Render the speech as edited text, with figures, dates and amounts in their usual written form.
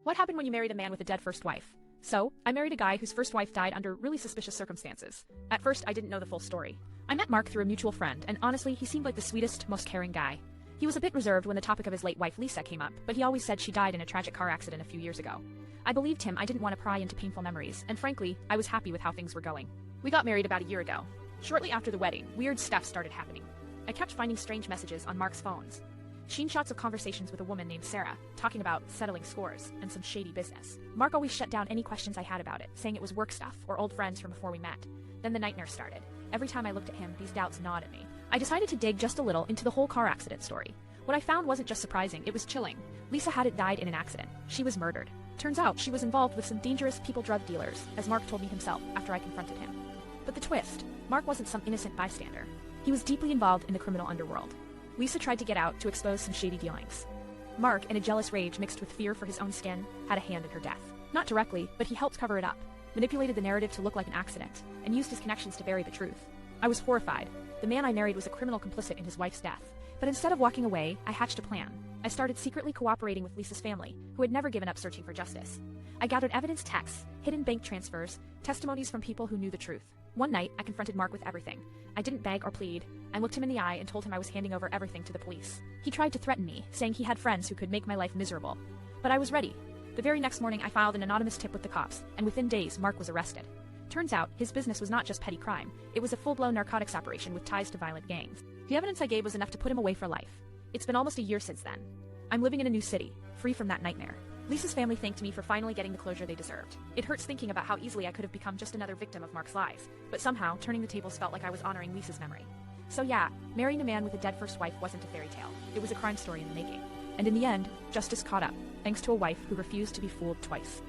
What happened when you married a man with a dead first wife? So, I married a guy whose first wife died under really suspicious circumstances. At first, I didn't know the full story. I met Mark through a mutual friend, and honestly, he seemed like the sweetest, most caring guy. He was a bit reserved when the topic of his late wife Lisa came up, but he always said she died in a tragic car accident a few years ago. I believed him. I didn't want to pry into painful memories, and frankly, I was happy with how things were going. We got married about a year ago. Shortly after the wedding, weird stuff started happening. I kept finding strange messages on Mark's phones. Screenshots of conversations with a woman named Sarah, talking about settling scores and some shady business. Mark always shut down any questions I had about it, saying it was work stuff or old friends from before we met. Then the nightmare started. Every time I looked at him, these doubts gnawed at me. I decided to dig just a little into the whole car accident story. What I found wasn't just surprising, it was chilling. Lisa hadn't died in an accident. She was murdered. Turns out she was involved with some dangerous people drug dealers, as Mark told me himself after I confronted him. But the twist, Mark wasn't some innocent bystander. He was deeply involved in the criminal underworld. Lisa tried to get out to expose some shady dealings. Mark, in a jealous rage mixed with fear for his own skin, had a hand in her death. Not directly, but he helped cover it up, manipulated the narrative to look like an accident, and used his connections to bury the truth. I was horrified. The man I married was a criminal complicit in his wife's death. But instead of walking away, I hatched a plan. I started secretly cooperating with Lisa's family, who had never given up searching for justice. I gathered evidence texts, hidden bank transfers, testimonies from people who knew the truth. One night, I confronted Mark with everything. I didn't beg or plead. I looked him in the eye and told him I was handing over everything to the police. He tried to threaten me, saying he had friends who could make my life miserable. But I was ready. The very next morning, I filed an anonymous tip with the cops, and within days, Mark was arrested. Turns out, his business was not just petty crime. It was a full-blown narcotics operation with ties to violent gangs. The evidence I gave was enough to put him away for life. It's been almost a year since then. I'm living in a new city, free from that nightmare. Lisa's family thanked me for finally getting the closure they deserved. It hurts thinking about how easily I could have become just another victim of Mark's lies, but somehow, turning the tables felt like I was honoring Lisa's memory. So yeah, marrying a man with a dead first wife wasn't a fairy tale. It was a crime story in the making. And in the end, justice caught up, thanks to a wife who refused to be fooled twice.